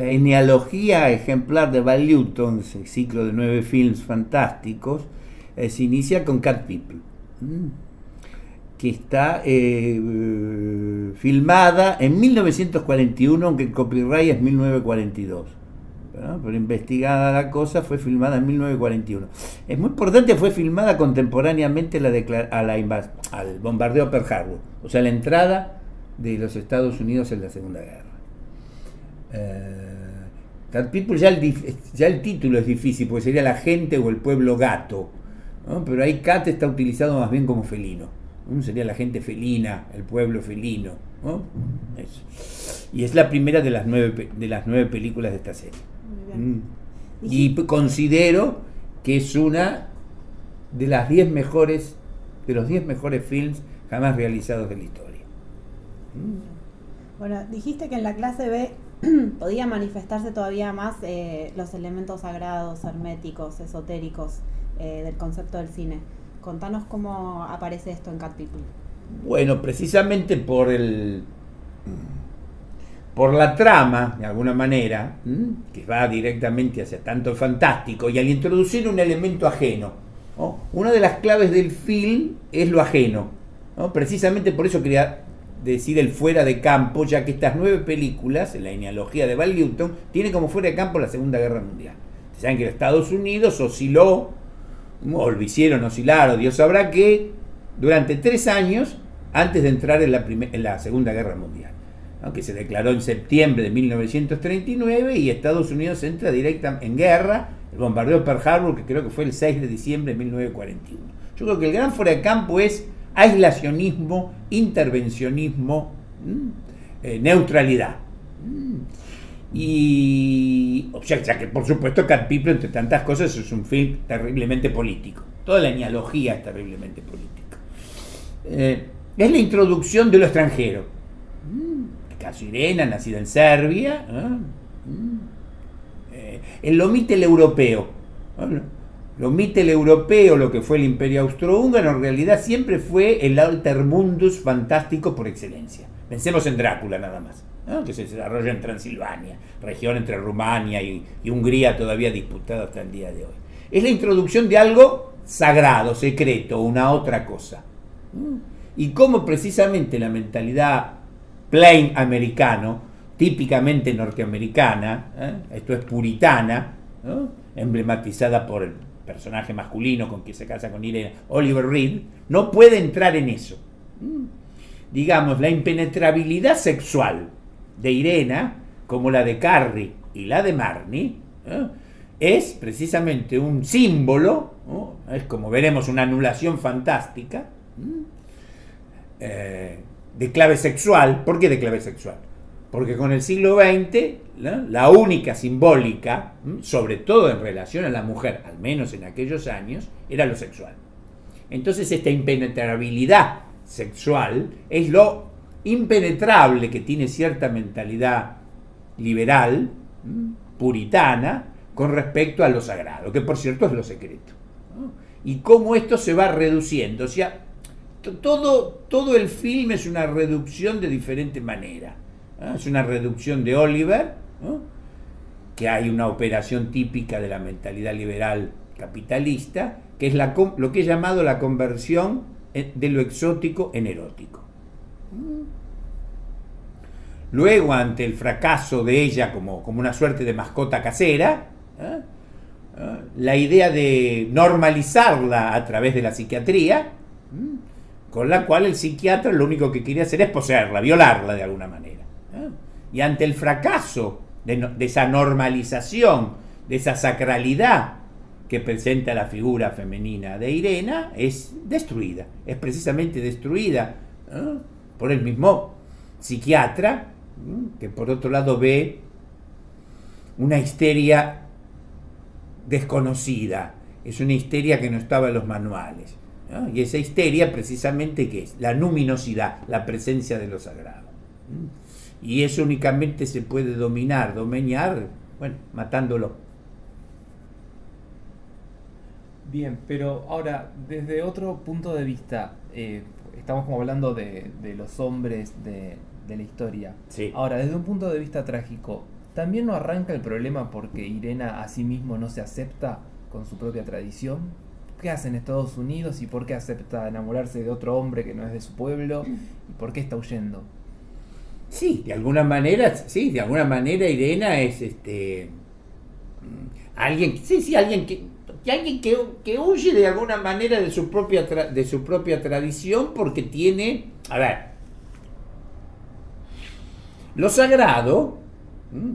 la genealogía ejemplar de Val Lewton, ese ciclo de 9 films fantásticos, se inicia con Cat People, que está filmada en 1941, aunque el copyright es 1942. Pero investigada la cosa, fue filmada en 1941. Es muy importante, fue filmada contemporáneamente al bombardeo de Pearl Harbor, o sea, la entrada de los Estados Unidos en la Segunda Guerra. Cat People, ya el título es difícil, porque sería la gente o el pueblo gato, ¿no? Pero ahí cat está utilizado más bien como felino, ¿no? Sería la gente felina, el pueblo felino, ¿no? Eso. Y es la primera de las nueve películas de esta serie. Y considero que es una de las 10 mejores, de los 10 mejores films jamás realizados de la historia. Bueno, dijiste que en la clase B podía manifestarse todavía más los elementos sagrados, herméticos, esotéricos del concepto del cine. Contanos cómo aparece esto en Cat People. Bueno, precisamente por la trama, de alguna manera, que va directamente hacia tanto fantástico, y al introducir un elemento ajeno, ¿no? Una de las claves del film es lo ajeno, ¿no? Precisamente por eso quería decir el fuera de campo, ya que estas 9 películas, en la genealogía de Val Lewton, tiene como fuera de campo la Segunda Guerra Mundial. Saben que los Estados Unidos osciló, o lo hicieron oscilar, o Dios sabrá qué, durante 3 años antes de entrar en la Segunda Guerra Mundial, ¿no? Que se declaró en septiembre de 1939 y Estados Unidos entra directa en guerra, el bombardeo de Pearl Harbor, que creo que fue el 6 de diciembre de 1941. Yo creo que el gran fuera de campo es aislacionismo, intervencionismo, neutralidad. Y o sea, ya que por supuesto Cat People, entre tantas cosas, es un film terriblemente político. Toda la genealogía es terriblemente política. Es la introducción de lo extranjero. El caso Irena, nacida en Serbia. El Lomitel europeo. Lomitel europeo, lo que fue el Imperio Austrohúngaro, en realidad siempre fue el Altermundus fantástico por excelencia. Pensemos en Drácula nada más, ¿no? Que se desarrolla en Transilvania, región entre Rumania y Hungría todavía disputada hasta el día de hoy. Es la introducción de algo sagrado, secreto, una otra cosa. Y cómo precisamente la mentalidad plain americano, típicamente norteamericana, esto es puritana, ¿no? Emblematizada por el personaje masculino con quien se casa con Irene, Oliver Reed, no puede entrar en eso. Digamos, la impenetrabilidad sexual de Irena, como la de Carrie y la de Marnie, es precisamente un símbolo, ¿no? Es como veremos una anulación fantástica, de clave sexual. ¿Por qué de clave sexual? Porque con el siglo XX, ¿no?, la única simbólica, sobre todo en relación a la mujer, al menos en aquellos años, era lo sexual. Entonces esta impenetrabilidad sexual es lo impenetrable que tiene cierta mentalidad liberal, puritana, con respecto a lo sagrado, que por cierto es lo secreto, ¿no? Y cómo esto se va reduciendo. O sea, todo el film es una reducción de diferente manera. Es una reducción de Oliver, ¿no?, que hay una operación típica de la mentalidad liberal capitalista, que es lo que he llamado la conversión de lo exótico en erótico. Luego, ante el fracaso de ella como una suerte de mascota casera, la idea de normalizarla a través de la psiquiatría, con la cual el psiquiatra lo único que quería hacer es poseerla, violarla de alguna manera. Y ante el fracaso de esa normalización, de esa sacralidad que presenta la figura femenina de Irena, es destruida, es precisamente destruida por el mismo psiquiatra, que por otro lado ve una histeria desconocida, es una histeria que no estaba en los manuales, ¿no? Y esa histeria precisamente, ¿qué es? La luminosidad, la presencia de lo sagrado. Y eso únicamente se puede domeñar, bueno, matándolo. Bien, pero ahora, desde otro punto de vista, estamos como hablando de los hombres de la historia. Sí. Ahora, desde un punto de vista trágico, ¿también no arranca el problema porque Irena a sí mismo no se acepta con su propia tradición? ¿Qué hace en Estados Unidos y por qué acepta enamorarse de otro hombre que no es de su pueblo? ¿Y por qué está huyendo? Sí, de alguna manera Irena es alguien, alguien que huye de alguna manera de su propia tradición porque tiene, a ver, lo sagrado,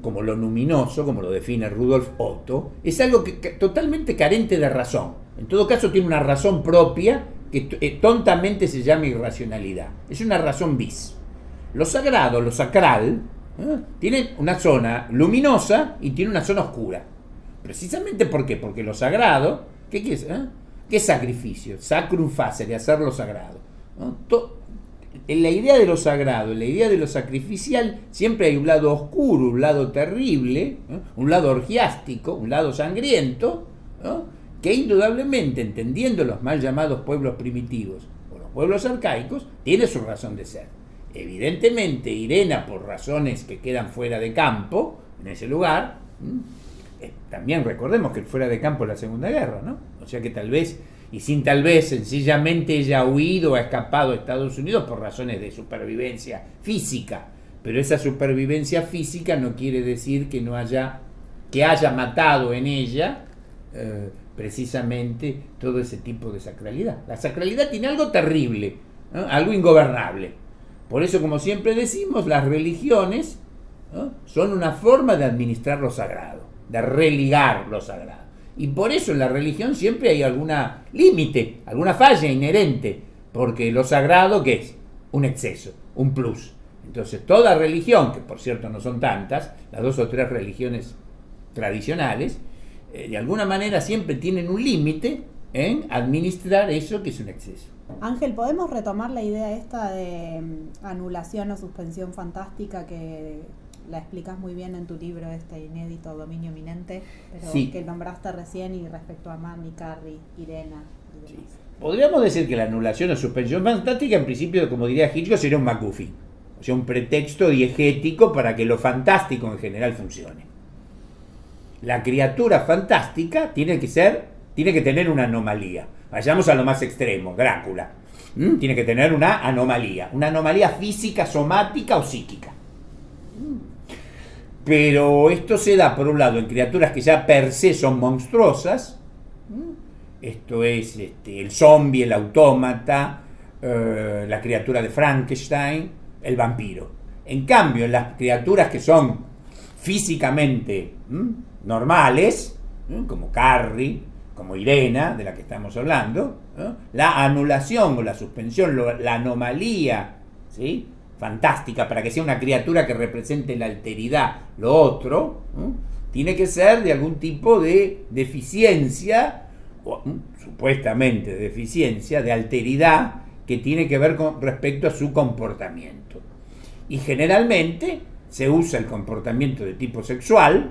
como lo luminoso, como lo define Rudolf Otto, es algo que totalmente carente de razón. En todo caso tiene una razón propia que tontamente se llama irracionalidad. Es una razón bis. Lo sagrado, lo sacral, tiene una zona luminosa y tiene una zona oscura. Precisamente ¿por qué? Porque lo sagrado, ¿qué es? ¿Qué es sacrificio? Sacrum facere, hacer lo sagrado. En la idea de lo sagrado, en la idea de lo sacrificial, siempre hay un lado oscuro, un lado terrible, un lado orgiástico, un lado sangriento, que indudablemente, entendiendo los mal llamados pueblos primitivos o los pueblos arcaicos, tiene su razón de ser. Evidentemente, Irena, por razones que quedan fuera de campo, en ese lugar, también recordemos que fuera de campo es la Segunda Guerra, ¿no? O sea que tal vez, y sin tal vez, sencillamente ella ha huido, ha escapado a Estados Unidos por razones de supervivencia física, pero esa supervivencia física no quiere decir que haya matado en ella precisamente todo ese tipo de sacralidad. La sacralidad tiene algo terrible, ¿no? Algo ingobernable. Por eso, como siempre decimos, las religiones, ¿no?, son una forma de administrar lo sagrado, de religar lo sagrado. Y por eso en la religión siempre hay alguna límite, alguna falla inherente, porque lo sagrado, ¿qué es? Un exceso, un plus. Entonces toda religión, que por cierto no son tantas, las 2 o 3 religiones tradicionales, de alguna manera siempre tienen un límite en administrar eso que es un exceso. Ángel, ¿podemos retomar la idea esta de anulación o suspensión fantástica que la explicas muy bien en tu libro inédito Dominio Eminente, pero sí, que nombraste recién y respecto a Mandy, Carrie, Irena y demás? Sí. Podríamos decir que la anulación o suspensión fantástica, en principio, como diría Hitchcock, sería un MacGuffin, o sea, un pretexto diegético para que lo fantástico en general funcione. La criatura fantástica tiene que tener una anomalía. Vayamos a lo más extremo, Drácula. Tiene que tener una anomalía física, somática o psíquica. Pero esto se da, por un lado, en criaturas que ya per se son monstruosas. Esto es el zombie, el autómata, la criatura de Frankenstein, el vampiro. En cambio, en las criaturas que son físicamente normales, como Carrie, como Irena, de la que estamos hablando, la anulación o la suspensión, la anomalía, ¿sí?, fantástica, para que sea una criatura que represente la alteridad, lo otro, tiene que ser de algún tipo de deficiencia, o, supuestamente deficiencia, de alteridad, que tiene que ver con respecto a su comportamiento. Y generalmente se usa el comportamiento de tipo sexual,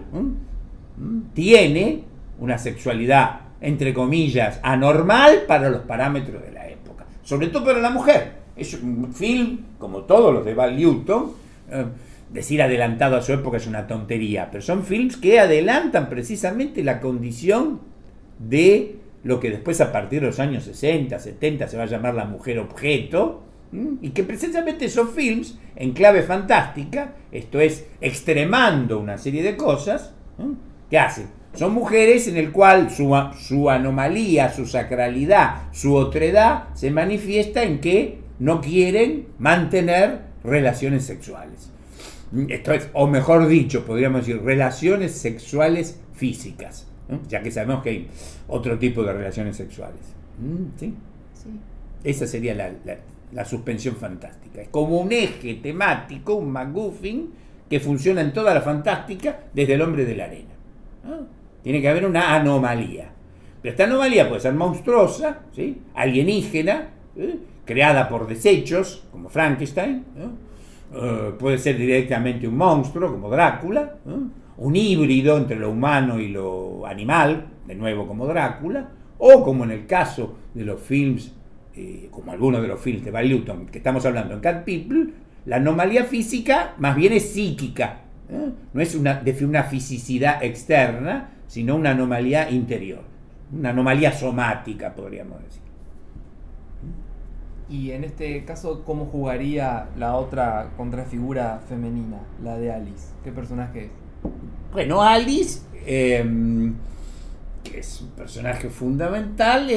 tiene una sexualidad, entre comillas, anormal para los parámetros de la época, sobre todo para la mujer. Es un film, como todos los de Val Newton, decir adelantado a su época es una tontería, pero son films que adelantan precisamente la condición de lo que después, a partir de los años 60, 70, se va a llamar la mujer objeto, y que precisamente son films en clave fantástica, esto es, extremando una serie de cosas, ¿qué hacen? Son mujeres en el cual su anomalía, su sacralidad, su otredad se manifiesta en que no quieren mantener relaciones sexuales. Esto es, o mejor dicho, podríamos decir, relaciones sexuales físicas, ya que sabemos que hay otro tipo de relaciones sexuales. ¿Sí? Sí. Esa sería la suspensión fantástica. Es como un eje temático, un MacGuffin, que funciona en toda la fantástica desde El hombre de la arena. Tiene que haber una anomalía. Pero esta anomalía puede ser monstruosa, ¿sí?, alienígena, creada por desechos, como Frankenstein, puede ser directamente un monstruo, como Drácula, un híbrido entre lo humano y lo animal, de nuevo como Drácula, o como en el caso de los films, como algunos de los films de Val Newton que estamos hablando en Cat People, la anomalía física más bien es psíquica, No es una fisicidad externa, sino una anomalía interior, una anomalía somática, podríamos decir. Y en este caso, ¿cómo jugaría la otra contrafigura femenina, la de Alice? ¿Qué personaje es? Bueno, Alice, que es un personaje fundamental,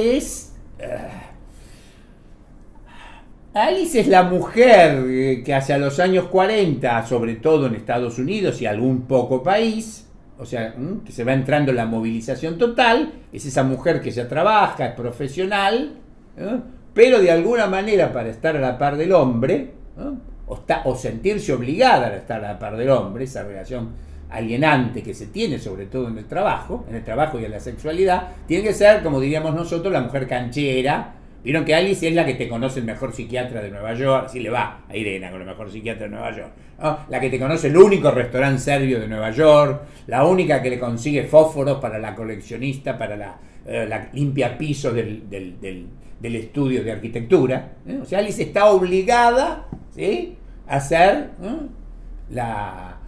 Alice es la mujer que hacia los años 40, sobre todo en Estados Unidos y algún poco país, o sea, que se va entrando en la movilización total, es esa mujer que ya trabaja, es profesional, pero de alguna manera para estar a la par del hombre, o sentirse obligada a estar a la par del hombre, esa relación alienante que se tiene sobre todo en el trabajo y en la sexualidad, tiene que ser, como diríamos nosotros, la mujer canchera. Vieron que Alice es la que te conoce el mejor psiquiatra de Nueva York, así le va a Irena con el mejor psiquiatra de Nueva York, ¿no? La que te conoce el único restaurante serbio de Nueva York, la única que le consigue fósforos para la coleccionista, para la limpia pisos del estudio de arquitectura, ¿eh? O sea, Alice está obligada, ¿sí?, a ser la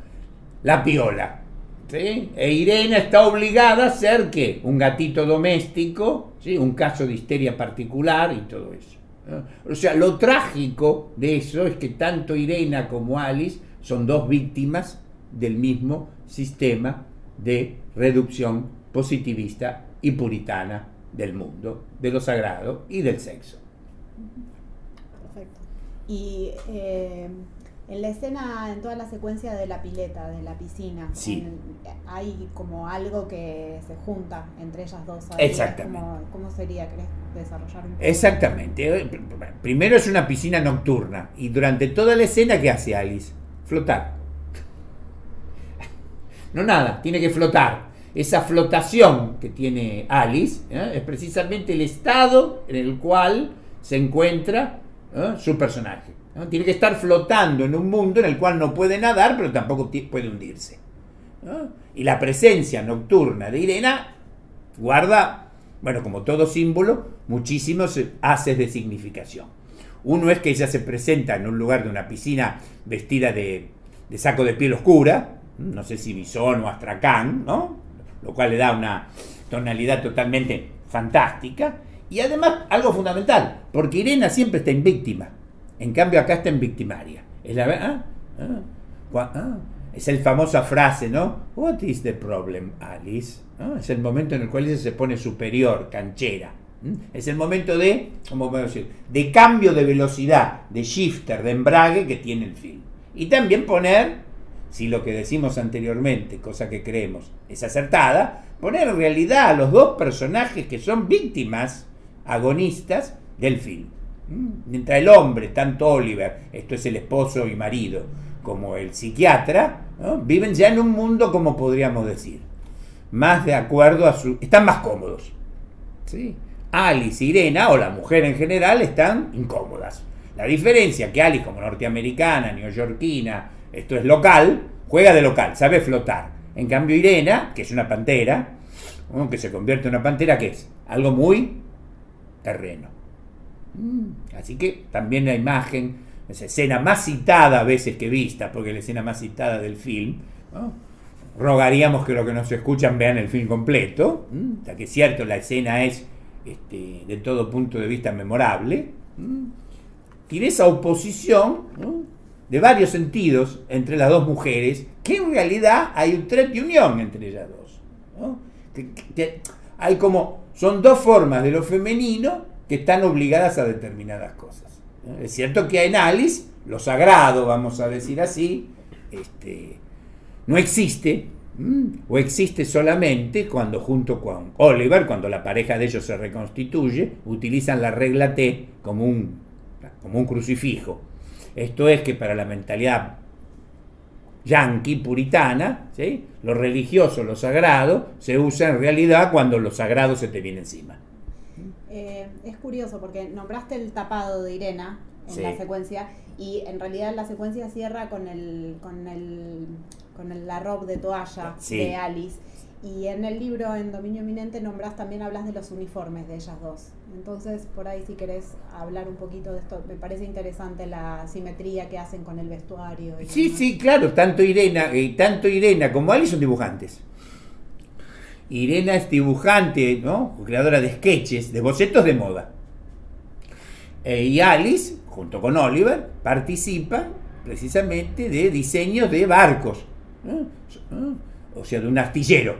piola, ¿sí? E Irena está obligada a ser, ¿qué?, un gatito doméstico, ¿sí?, un caso de histeria particular y todo eso, ¿no? O sea, lo trágico de eso es que tanto Irena como Alice son dos víctimas del mismo sistema de reducción positivista y puritana del mundo, de lo sagrado y del sexo. Perfecto. Y en la escena, en toda la secuencia de la pileta, de la piscina, sí, hay como algo que se junta entre ellas dos. Exactamente. ¿Cómo sería? ¿Querés desarrollar un poco? Exactamente. Primero es una piscina nocturna y durante toda la escena, ¿qué hace Alice? Flotar. No, nada, tiene que flotar. Esa flotación que tiene Alice, es precisamente el estado en el cual se encuentra su personaje, ¿no? Tiene que estar flotando en un mundo en el cual no puede nadar, pero tampoco puede hundirse, ¿no? Y la presencia nocturna de Irena guarda, bueno, como todo símbolo, muchísimos haces de significación. Uno es que ella se presenta en un lugar de una piscina vestida de saco de piel oscura, no sé si bisón o astracán, ¿no?, lo cual le da una tonalidad totalmente fantástica. Y además, algo fundamental, porque Irena siempre está en víctima, en cambio acá está en victimaria. Es el famosa frase, ¿no? What is the problem, Alice? Es el momento en el cual ella se pone superior, canchera. Es el momento de, ¿cómo podemos decir?, de cambio de velocidad, de shifter, de embrague que tiene el film. Y también poner, si lo que decimos anteriormente, cosa que creemos es acertada, poner en realidad a los dos personajes que son víctimas agonistas del film. Mientras el hombre, tanto Oliver, esto es el esposo y marido, como el psiquiatra, ¿no?, viven ya en un mundo, como podríamos decir, más de acuerdo a su... están más cómodos, ¿sí? Alice, Irena, o la mujer en general, están incómodas. La diferencia es que Alice, como norteamericana, neoyorquina, esto es local, juega de local, sabe flotar. En cambio Irena, que es una pantera, que se convierte en una pantera, ¿qué es? Algo muy terreno. Así que también la imagen, esa escena más citada a veces que vista, porque es la escena más citada del film, ¿no? Rogaríamos que los que nos escuchan vean el film completo, ya que es cierto, la escena es de todo punto de vista memorable. Tiene esa oposición, ¿no?, de varios sentidos entre las dos mujeres, que en realidad hay un trait d'union entre ellas dos, ¿no? Hay como, son dos formas de lo femenino que están obligadas a determinadas cosas, ¿no? Es cierto que en Alice lo sagrado, vamos a decir así, no existe, o existe solamente cuando junto con Oliver, cuando la pareja de ellos se reconstituye, utilizan la regla T como un crucifijo. Esto es que para la mentalidad yanqui, puritana, ¿sí?, lo religioso, lo sagrado, se usa en realidad cuando lo sagrado se te viene encima. Es curioso porque nombraste el tapado de Irena en sí, la secuencia, y en realidad la secuencia cierra con la ropa de toalla, sí, de Alice. Y en el libro, en Dominio Eminente, hablas de los uniformes de ellas dos. Entonces, por ahí si querés hablar un poquito de esto, me parece interesante la simetría que hacen con el vestuario. Sí, demás. sí, claro, tanto Irena como Alice son dibujantes. Irena es dibujante, ¿no? Creadora de sketches, de bocetos de moda. Y Alice, junto con Oliver, participan precisamente de diseños de barcos, o sea, de un astillero,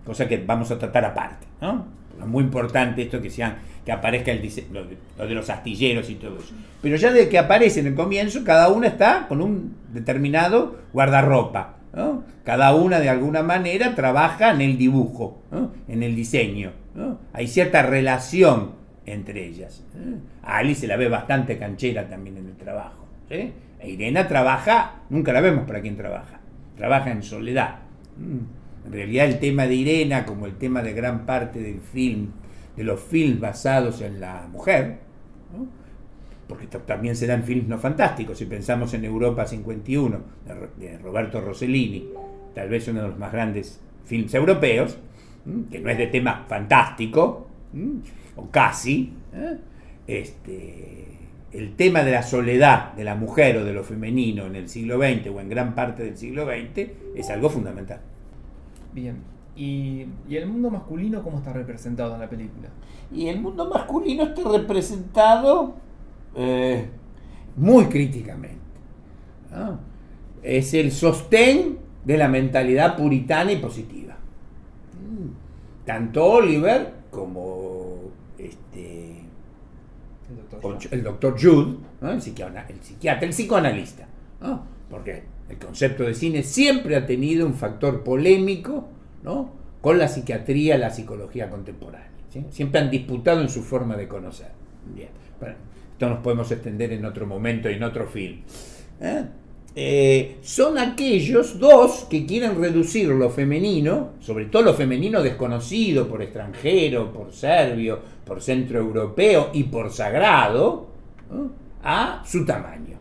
cosa que vamos a tratar aparte, ¿no? Es muy importante esto que aparezca el diseño, lo de los astilleros y todo eso. Pero ya de que aparece en el comienzo, cada una está con un determinado guardarropa, ¿no? Cada una de alguna manera trabaja en el dibujo, ¿no? En el diseño, ¿no? Hay cierta relación entre ellas. A Alice se la ve bastante canchera también en el trabajo, ¿sí? E Irena trabaja, nunca la vemos para quién trabaja en soledad. En realidad el tema de Irena, como el tema de gran parte del film, de los films basados en la mujer, ¿no? Porque también se dan films no fantásticos, si pensamos en Europa 51, de Roberto Rossellini, tal vez uno de los más grandes films europeos, que no es de tema fantástico, o casi, el tema de la soledad de la mujer o de lo femenino en el siglo XX o en gran parte del siglo XX es algo fundamental. Bien. ¿Y el mundo masculino cómo está representado en la película? Y el mundo masculino está representado muy críticamente, ¿no? Es el sostén de la mentalidad puritana y positiva. Tanto Oliver como el doctor Jude, ¿no? el psiquiatra, el psicoanalista, ¿no? Porque el concepto de cine siempre ha tenido un factor polémico, ¿no? Con la psiquiatría, la psicología contemporánea, ¿sí? Siempre han disputado en su forma de conocer. Bien, bueno, esto nos podemos extender en otro momento y en otro film. Son aquellos dos que quieren reducir lo femenino, sobre todo lo femenino desconocido por extranjero, por serbio, por centroeuropeo y por sagrado, ¿no? A su tamaño,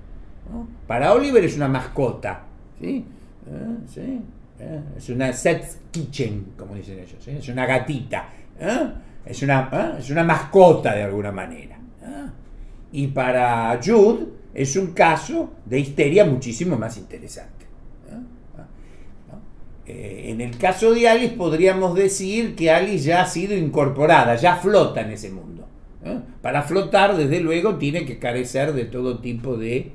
¿no? Para Oliver es una mascota, ¿sí? ¿Sí? Es una set kitchen, como dicen ellos, ¿sí? Es una gatita, es una mascota de alguna manera. Y para Jude es un caso de histeria muchísimo más interesante. En el caso de Alice podríamos decir que Alice ya ha sido incorporada, ya flota en ese mundo. Para flotar, desde luego, tiene que carecer de todo tipo de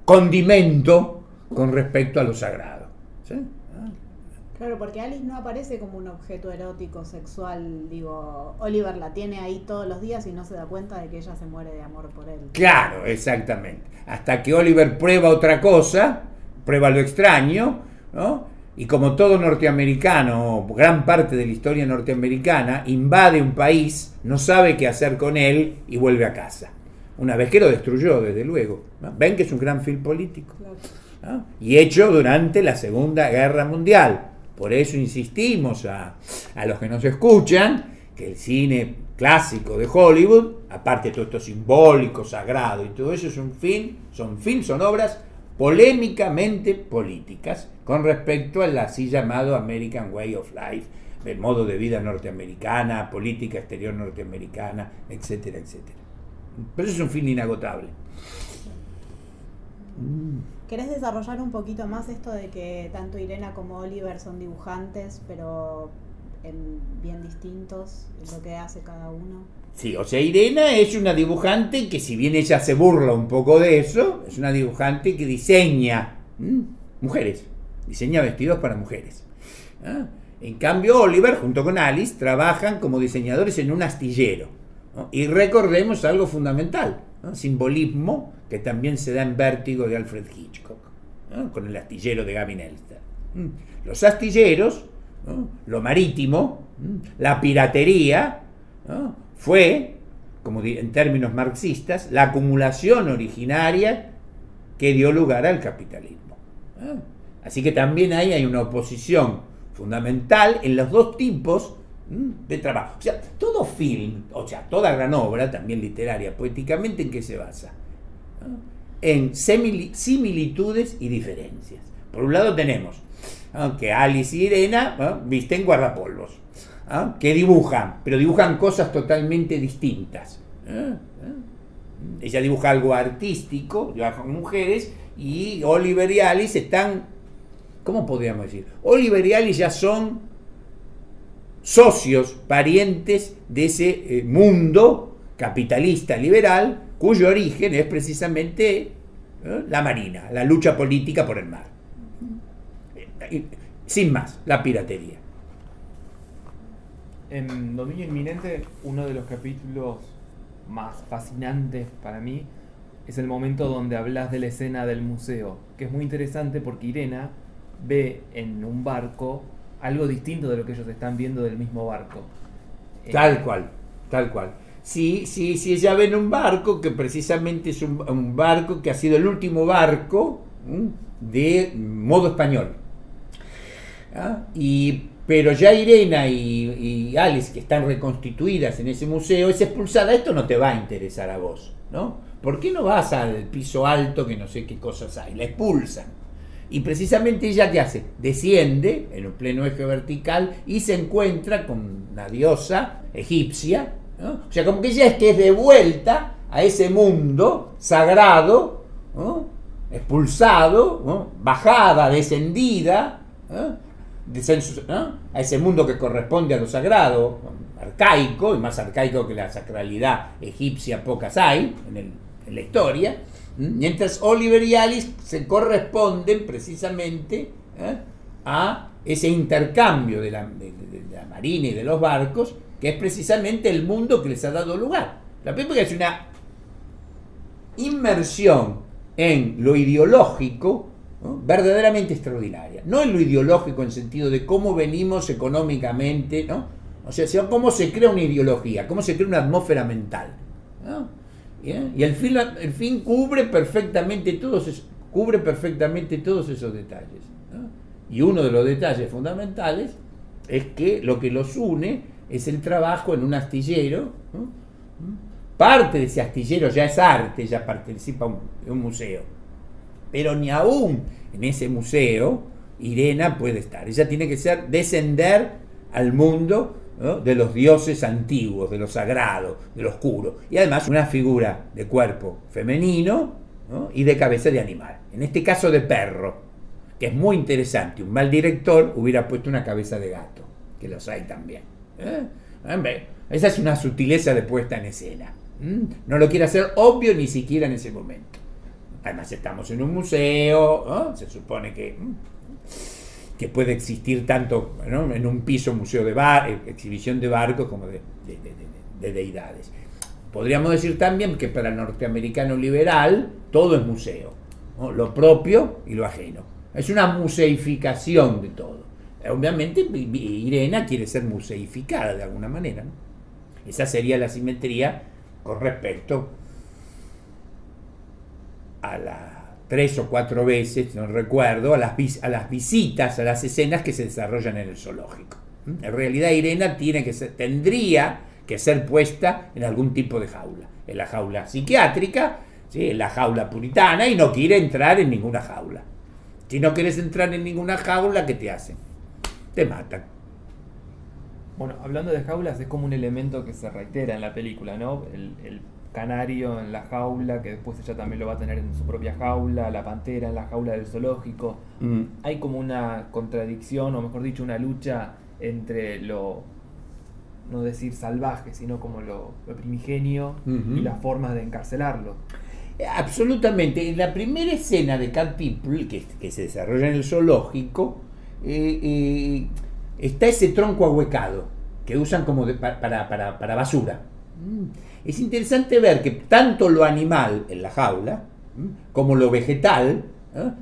condimento con respecto a lo sagrado, ¿sí? Claro, porque Alice no aparece como un objeto erótico, sexual, digo, Oliver la tiene ahí todos los días y no se da cuenta de que ella se muere de amor por él. Claro, exactamente. Hasta que Oliver prueba otra cosa, prueba lo extraño, ¿no? Y como todo norteamericano, gran parte de la historia norteamericana, invade un país, no sabe qué hacer con él y vuelve a casa. Una vez que lo destruyó, desde luego, ¿no? Ven que es un gran film político, ¿no? Y hecho durante la Segunda Guerra Mundial. Por eso insistimos a los que nos escuchan que el cine clásico de Hollywood, aparte de todo esto simbólico, sagrado y todo eso, son obras polémicamente políticas con respecto al así llamado American Way of Life, el modo de vida norteamericana, política exterior norteamericana, etcétera, etcétera. Pero eso es un film inagotable. ¿Querés desarrollar un poquito más esto de que tanto Irena como Oliver son dibujantes, pero bien distintos en lo que hace cada uno? Sí, o sea, Irena es una dibujante que, si bien ella se burla un poco de eso, es una dibujante que diseña mujeres, diseña vestidos para mujeres. En cambio, Oliver, junto con Alice, trabajan como diseñadores en un astillero, ¿no? Y recordemos algo fundamental, ¿no? Simbolismo que también se da en Vértigo de Alfred Hitchcock, ¿no? Con el astillero de Gavin Elster. Los astilleros, ¿no? Lo marítimo, la piratería, ¿no? Fue, como en términos marxistas, la acumulación originaria que dio lugar al capitalismo. Así que también ahí hay una oposición fundamental en los dos tipos de trabajo. O sea, todo film, o sea, toda gran obra, también literaria, poéticamente, ¿en qué se basa? En similitudes y diferencias. Por un lado tenemos que Alice y Irena visten guardapolvos, que dibujan, pero dibujan cosas totalmente distintas. Ella dibuja algo artístico, dibujan mujeres, y Oliver y Alice están, ¿cómo podríamos decir? Oliver y Alice ya son socios, parientes de ese mundo capitalista liberal, cuyo origen es precisamente la marina, la lucha política por el mar. Sin más, la piratería. En Dominio Inminente, uno de los capítulos más fascinantes para mí es el momento donde hablas de la escena del museo, que es muy interesante porque Irena ve en un barco algo distinto de lo que ellos están viendo del mismo barco. Tal cual, tal cual. Sí, ella ve en un barco que precisamente es un barco que ha sido el último barco de modo español. Pero ya Irena y Alice, que están reconstituidas en ese museo, es expulsada. Esto no te va a interesar a vos, ¿no? ¿Por qué no vas al piso alto que no sé qué cosas hay? La expulsan. Y precisamente ella, ¿qué hace? Desciende en un pleno eje vertical y se encuentra con una diosa egipcia, ¿no? O sea, como que ella es de vuelta a ese mundo sagrado, ¿no? Expulsado, ¿no? Bajada, descendida, ¿no? ¿no? A ese mundo que corresponde a lo sagrado, arcaico, y más arcaico que la sacralidad egipcia pocas hay en la historia. Mientras Oliver y Alice se corresponden precisamente a ese intercambio de la marina y de los barcos, que es precisamente el mundo que les ha dado lugar. La película es una inmersión en lo ideológico, ¿no? Verdaderamente extraordinaria. No en lo ideológico en sentido de cómo venimos económicamente, ¿no? O sea, sino cómo se crea una ideología, cómo se crea una atmósfera mental, ¿no? Y el film cubre perfectamente todos esos detalles, ¿no? Y uno de los detalles fundamentales es que lo que los une es el trabajo en un astillero, ¿no? Parte de ese astillero ya es arte, ya participa en un museo, pero ni aún en ese museo Irena puede estar. Ella tiene que descender al mundo, ¿no? De los dioses antiguos, de lo sagrado, de lo oscuro, y además una figura de cuerpo femenino, ¿no? Y de cabeza de animal, en este caso de perro, que es muy interesante. Un mal director hubiera puesto una cabeza de gato, que los hay también. Esa es una sutileza de puesta en escena. No lo quiere hacer obvio ni siquiera en ese momento. Además estamos en un museo, ¿no? Se supone que puede existir tanto, ¿no? En un piso museo de exhibición de barcos como de deidades. Podríamos decir también que para el norteamericano liberal todo es museo, ¿no? Lo propio y lo ajeno. Es una museificación de todo. Obviamente Irena quiere ser museificada de alguna manera, ¿no? Esa sería la simetría con respecto a las 3 o 4 veces, no recuerdo, a las visitas, a las escenas que se desarrollan en el zoológico. En realidad Irena tendría que ser puesta en algún tipo de jaula, en la jaula psiquiátrica, ¿sí? En la jaula puritana, y no quiere entrar en ninguna jaula. Si no quieres entrar en ninguna jaula, ¿qué te hacen? Te matan. Bueno, hablando de jaulas, es como un elemento que se reitera en la película, ¿no? El canario en la jaula, que después ella también lo va a tener en su propia jaula, la pantera en la jaula del zoológico. Hay como una contradicción, o mejor dicho, una lucha entre lo, no decir salvaje, sino como lo primigenio y las formas de encarcelarlo. Absolutamente. En la primera escena de Cat People, que se desarrolla en el zoológico, está ese tronco ahuecado que usan como para basura. Es interesante ver que tanto lo animal en la jaula como lo vegetal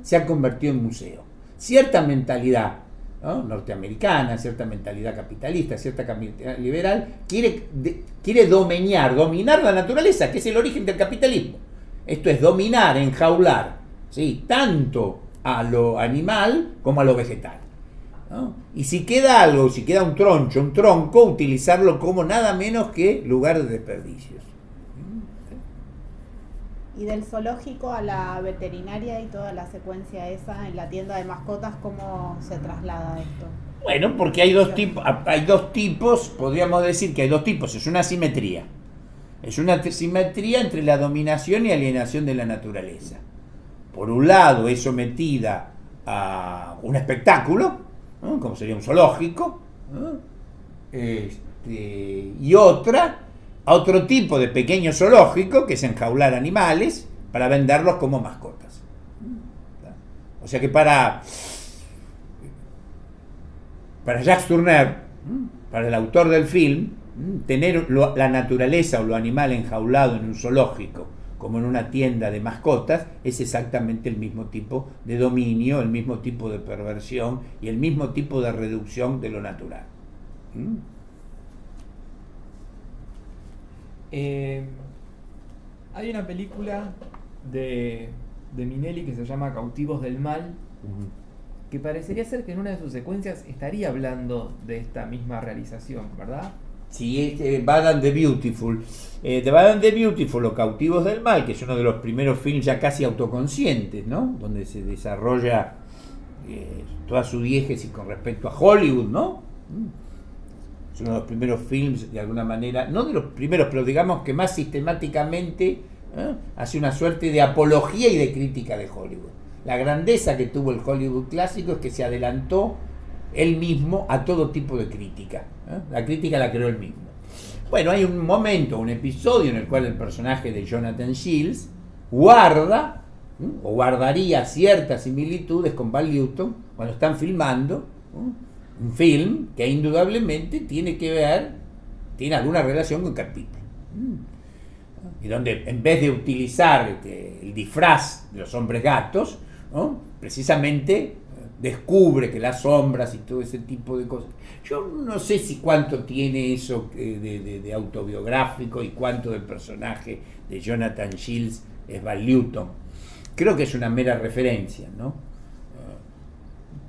se ha convertido en museo. Cierta mentalidad, ¿no? Norteamericana, cierta mentalidad capitalista, cierta mentalidad liberal quiere dominar la naturaleza, que es el origen del capitalismo. Esto es dominar, enjaular, ¿sí? Tanto a lo animal como a lo vegetal, ¿no? Y si queda algo, si queda un tronco, utilizarlo como nada menos que lugar de desperdicios. Y del zoológico a la veterinaria y toda la secuencia esa en la tienda de mascotas, ¿cómo se traslada esto? Bueno, porque hay dos tipos, podríamos decir que hay dos tipos, es una asimetría. Es una simetría entre la dominación y alienación de la naturaleza. Por un lado es sometida a un espectáculo, ¿no? Como sería un zoológico, ¿no? Y otra a otro tipo de pequeño zoológico, que es enjaular animales para venderlos como mascotas. O sea que para Jacques Tourneur, para el autor del film, tener la naturaleza o lo animal enjaulado en un zoológico como en una tienda de mascotas es exactamente el mismo tipo de dominio, el mismo tipo de perversión y el mismo tipo de reducción de lo natural. Hay una película de Minelli que se llama Cautivos del Mal, que parecería ser que en una de sus secuencias estaría hablando de esta misma realización, ¿verdad? Sí, es Bad and the Beautiful. The Bad and the Beautiful o Cautivos del Mal, que es uno de los primeros films ya casi autoconscientes, ¿no? Donde se desarrolla toda su diégesis con respecto a Hollywood, ¿no? Es uno de los primeros films, de alguna manera, no de los primeros, pero digamos que más sistemáticamente hace una suerte de apología y de crítica de Hollywood. La grandeza que tuvo el Hollywood clásico es que se adelantó él mismo a todo tipo de crítica. La crítica la creó él mismo. Bueno, hay un momento, un episodio en el cual el personaje de Jonathan Shields guarda o guardaría ciertas similitudes con Val Newton cuando están filmando un film que indudablemente tiene alguna relación con Carpita. Y donde en vez de utilizar el disfraz de los hombres gatos, ¿no? Precisamente descubre que las sombras y todo ese tipo de cosas. Yo no sé si cuánto tiene eso de autobiográfico y cuánto del personaje de Jonathan Shields es Val Newton. Creo que es una mera referencia, ¿no?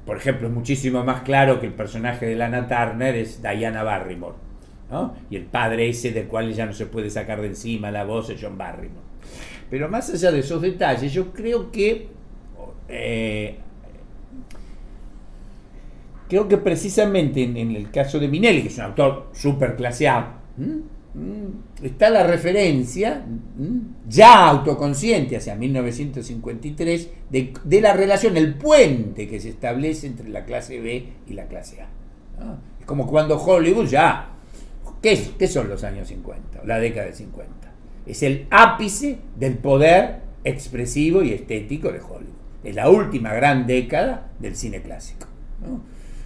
Por ejemplo, es muchísimo más claro que el personaje de Lana Turner es Diana Barrymore, ¿no? Y el padre ese del cual ya no se puede sacar de encima la voz es John Barrymore. Pero más allá de esos detalles, yo creo que precisamente en el caso de Minelli, que es un autor súper clase A, está la referencia ya autoconsciente hacia 1953 de la relación, el puente que se establece entre la clase B y la clase A. Es como cuando Hollywood ya... ¿Qué son los años 50? La década de 50. Es el ápice del poder expresivo y estético de Hollywood. Es la última gran década del cine clásico, ¿no?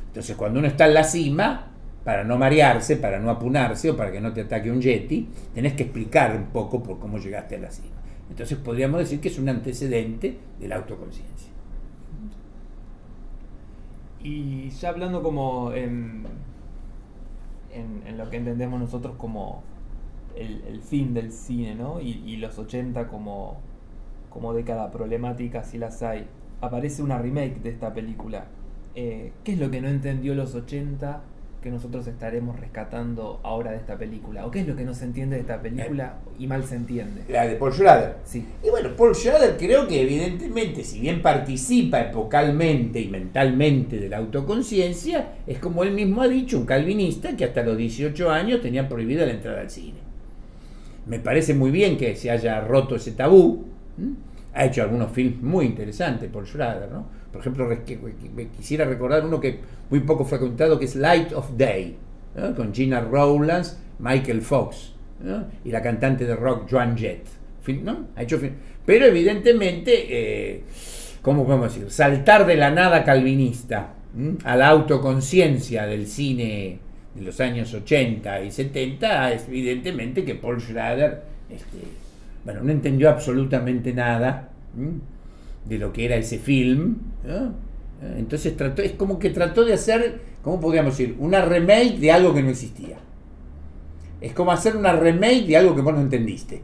Entonces, cuando uno está en la cima, para no marearse, para no apunarse o para que no te ataque un yeti, tenés que explicar un poco por cómo llegaste a la cima. Entonces, podríamos decir que es un antecedente de la autoconciencia. Y ya hablando como en lo que entendemos nosotros como el fin del cine, ¿no? Y los 80 como década problemática, si las hay. Aparece una remake de esta película. ¿Qué es lo que no entendió los 80 que nosotros estaremos rescatando ahora de esta película? ¿O qué es lo que no se entiende de esta película y mal se entiende? La de Paul Schrader. Sí. Y bueno, Paul Schrader creo que evidentemente, si bien participa epocalmente y mentalmente de la autoconciencia, es como él mismo ha dicho, un calvinista que hasta los 18 años tenía prohibida la entrada al cine. Me parece muy bien que se haya roto ese tabú. Ha hecho algunos films muy interesantes Paul Schrader, ¿no? Por ejemplo, quisiera recordar uno que muy poco fue contado, que es Light of Day, ¿no? Con Gina Rowlands, Michael Fox, ¿no? Y la cantante de rock Joan Jett, ¿no? Ha hecho film. Pero evidentemente, ¿cómo podemos decir? Saltar de la nada calvinista a la autoconciencia del cine de los años 80 y 70, es evidentemente que Paul Schrader no entendió absolutamente nada de lo que era ese film, ¿no? Entonces es como que trató de hacer, ¿cómo podríamos decir? Una remake de algo que no existía. Es como hacer una remake de algo que vos no entendiste.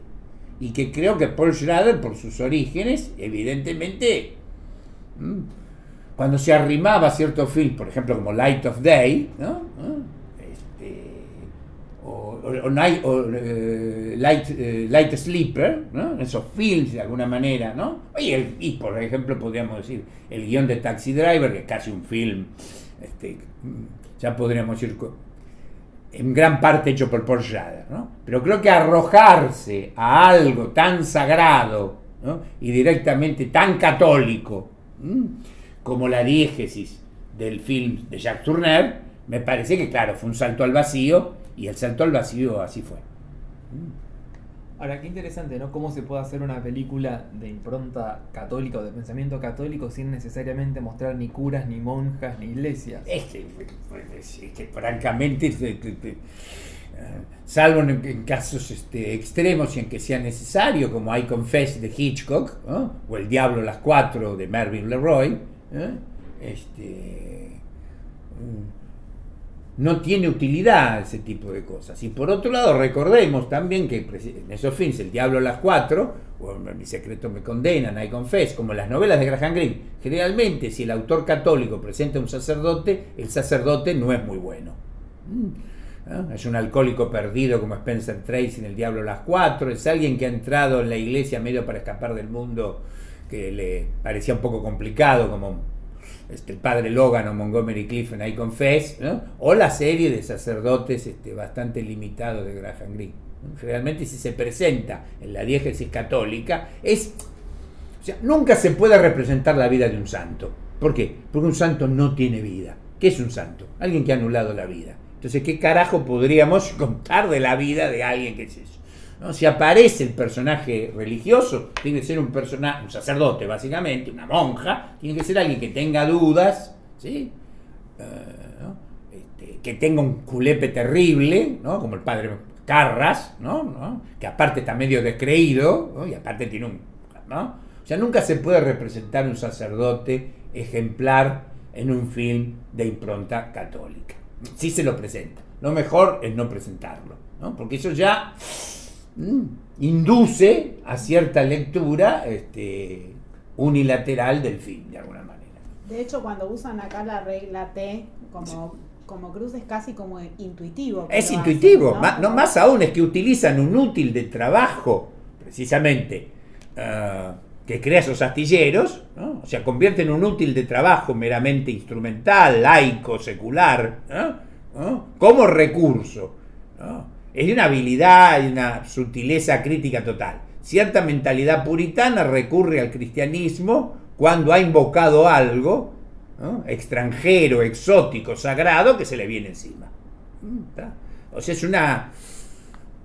Y que creo que Paul Schrader, por sus orígenes, evidentemente, cuando se arrimaba a ciertos films, por ejemplo como Light of Day, ¿no? Light Sleeper, ¿no? Esos films de alguna manera, ¿no? Y por ejemplo podríamos decir el guión de Taxi Driver, que es casi un film, ya podríamos decir en gran parte hecho por Paul Schrader, ¿no? Pero creo que arrojarse a algo tan sagrado, ¿no? Y directamente tan católico, como la diégesis del film de Jacques Tourneur, me parece que claro, fue un salto al vacío, y el salto al vacío así fue. Ahora, qué interesante, ¿no? Cómo se puede hacer una película de impronta católica o de pensamiento católico sin necesariamente mostrar ni curas, ni monjas, ni iglesias. Es que francamente, salvo en casos extremos y en que sea necesario, como I Confess de Hitchcock, ¿no? O El Diablo a las 4 de Mervyn LeRoy, no tiene utilidad ese tipo de cosas. Y por otro lado, recordemos también que en esos films, El Diablo a las 4, o Mi secreto me condenan, I Confess, como las novelas de Graham Greene, generalmente si el autor católico presenta a un sacerdote, el sacerdote no es muy bueno. ¿No? Es un alcohólico perdido como Spencer Tracy en El Diablo a las 4, es alguien que ha entrado en la iglesia medio para escapar del mundo que le parecía un poco complicado, como el padre Logan o Montgomery Clift en I Confess, ¿no? O la serie de sacerdotes bastante limitado de Graham Greene, ¿no? Realmente si se presenta en la diégesis católica o sea, nunca se puede representar la vida de un santo. ¿Por qué? Porque un santo no tiene vida. ¿Qué es un santo? Alguien que ha anulado la vida. Entonces, ¿qué carajo podríamos contar de la vida de alguien que es eso? ¿No? Si aparece el personaje religioso, tiene que ser un sacerdote básicamente, una monja, tiene que ser alguien que tenga dudas, ¿sí? ¿No? Que tenga un culepe terrible, ¿no? Como el padre Carras, ¿no? Que aparte está medio descreído, ¿no? Y aparte tiene ¿no? O sea, nunca se puede representar un sacerdote ejemplar en un film de impronta católica. Sí se lo presenta, lo mejor es no presentarlo, ¿no? Porque eso ya induce a cierta lectura unilateral del film, de alguna manera. De hecho, cuando usan acá la regla T como cruz, es casi como intuitivo. Es intuitivo, hacen, ¿no? Más aún es que utilizan un útil de trabajo, precisamente, que crea esos astilleros, ¿no? O sea, convierten un útil de trabajo meramente instrumental, laico, secular, ¿no? Como recurso, ¿no? Es de una habilidad y una sutileza crítica total. Cierta mentalidad puritana recurre al cristianismo cuando ha invocado algo, ¿no? Extranjero, exótico, sagrado, que se le viene encima. ¿Está? O sea, es una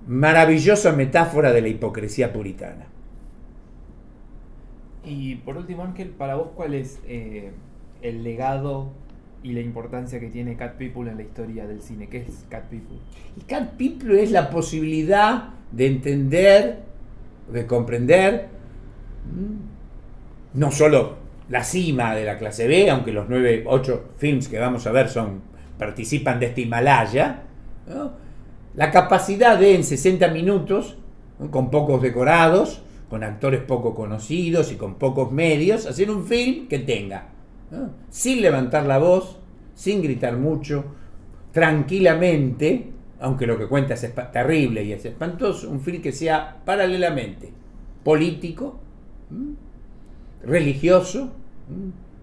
maravillosa metáfora de la hipocresía puritana. Y por último, Ángel, para vos, ¿cuál es el legado y la importancia que tiene Cat People en la historia del cine? ¿Qué es Cat People? Y Cat People es la posibilidad de entender, de comprender, no solo la cima de la clase B, aunque los 8 films que vamos a ver participan de este Himalaya, ¿no? La capacidad de en 60 minutos, ¿no? Con pocos decorados, con actores poco conocidos y con pocos medios, hacer un film que tenga, ¿no? Sin levantar la voz, sin gritar mucho, tranquilamente, aunque lo que cuenta es terrible y es espantoso, un film que sea paralelamente político, religioso,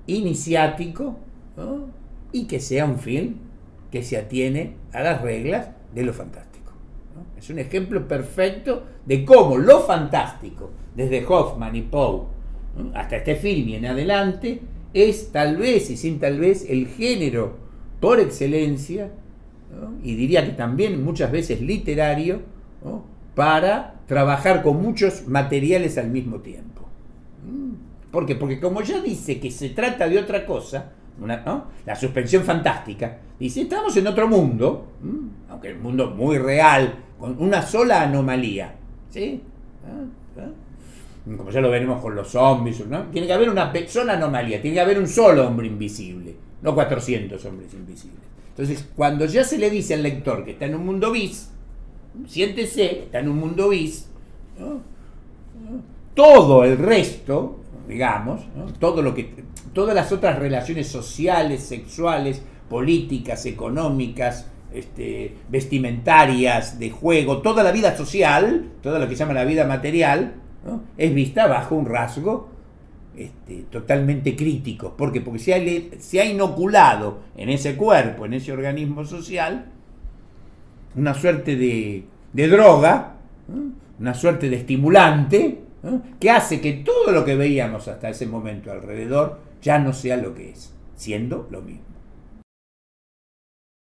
iniciático, ¿no? Y que sea un film que se atiene a las reglas de lo fantástico, ¿no? Es un ejemplo perfecto de cómo lo fantástico, desde Hoffman y Poe, ¿no? Hasta este film y en adelante, es tal vez y sin tal vez el género por excelencia, ¿no? Y diría que también muchas veces literario, ¿no? Para trabajar con muchos materiales al mismo tiempo. ¿Por qué? Porque como ya dice que se trata de otra cosa, ¿no? La suspensión fantástica, dice, estamos en otro mundo, aunque el mundo muy real, con una sola anomalía, ¿sí? Como ya lo veremos con los zombies, ¿no? Tiene que haber una sola anomalía, tiene que haber un solo hombre invisible, no 400 hombres invisibles. Entonces, cuando ya se le dice al lector que está en un mundo bis, siéntese, está en un mundo bis, ¿no? Todo el resto, digamos, ¿no? Todas las otras relaciones sociales, sexuales, políticas, económicas, vestimentarias, de juego, toda la vida social, toda lo que se llama la vida material, ¿no? Es vista bajo un rasgo totalmente crítico. ¿Por qué? Porque se ha inoculado en ese cuerpo, en ese organismo social, una suerte de droga, ¿no? Una suerte de estimulante, ¿no? Que hace que todo lo que veíamos hasta ese momento alrededor ya no sea lo que es, siendo lo mismo.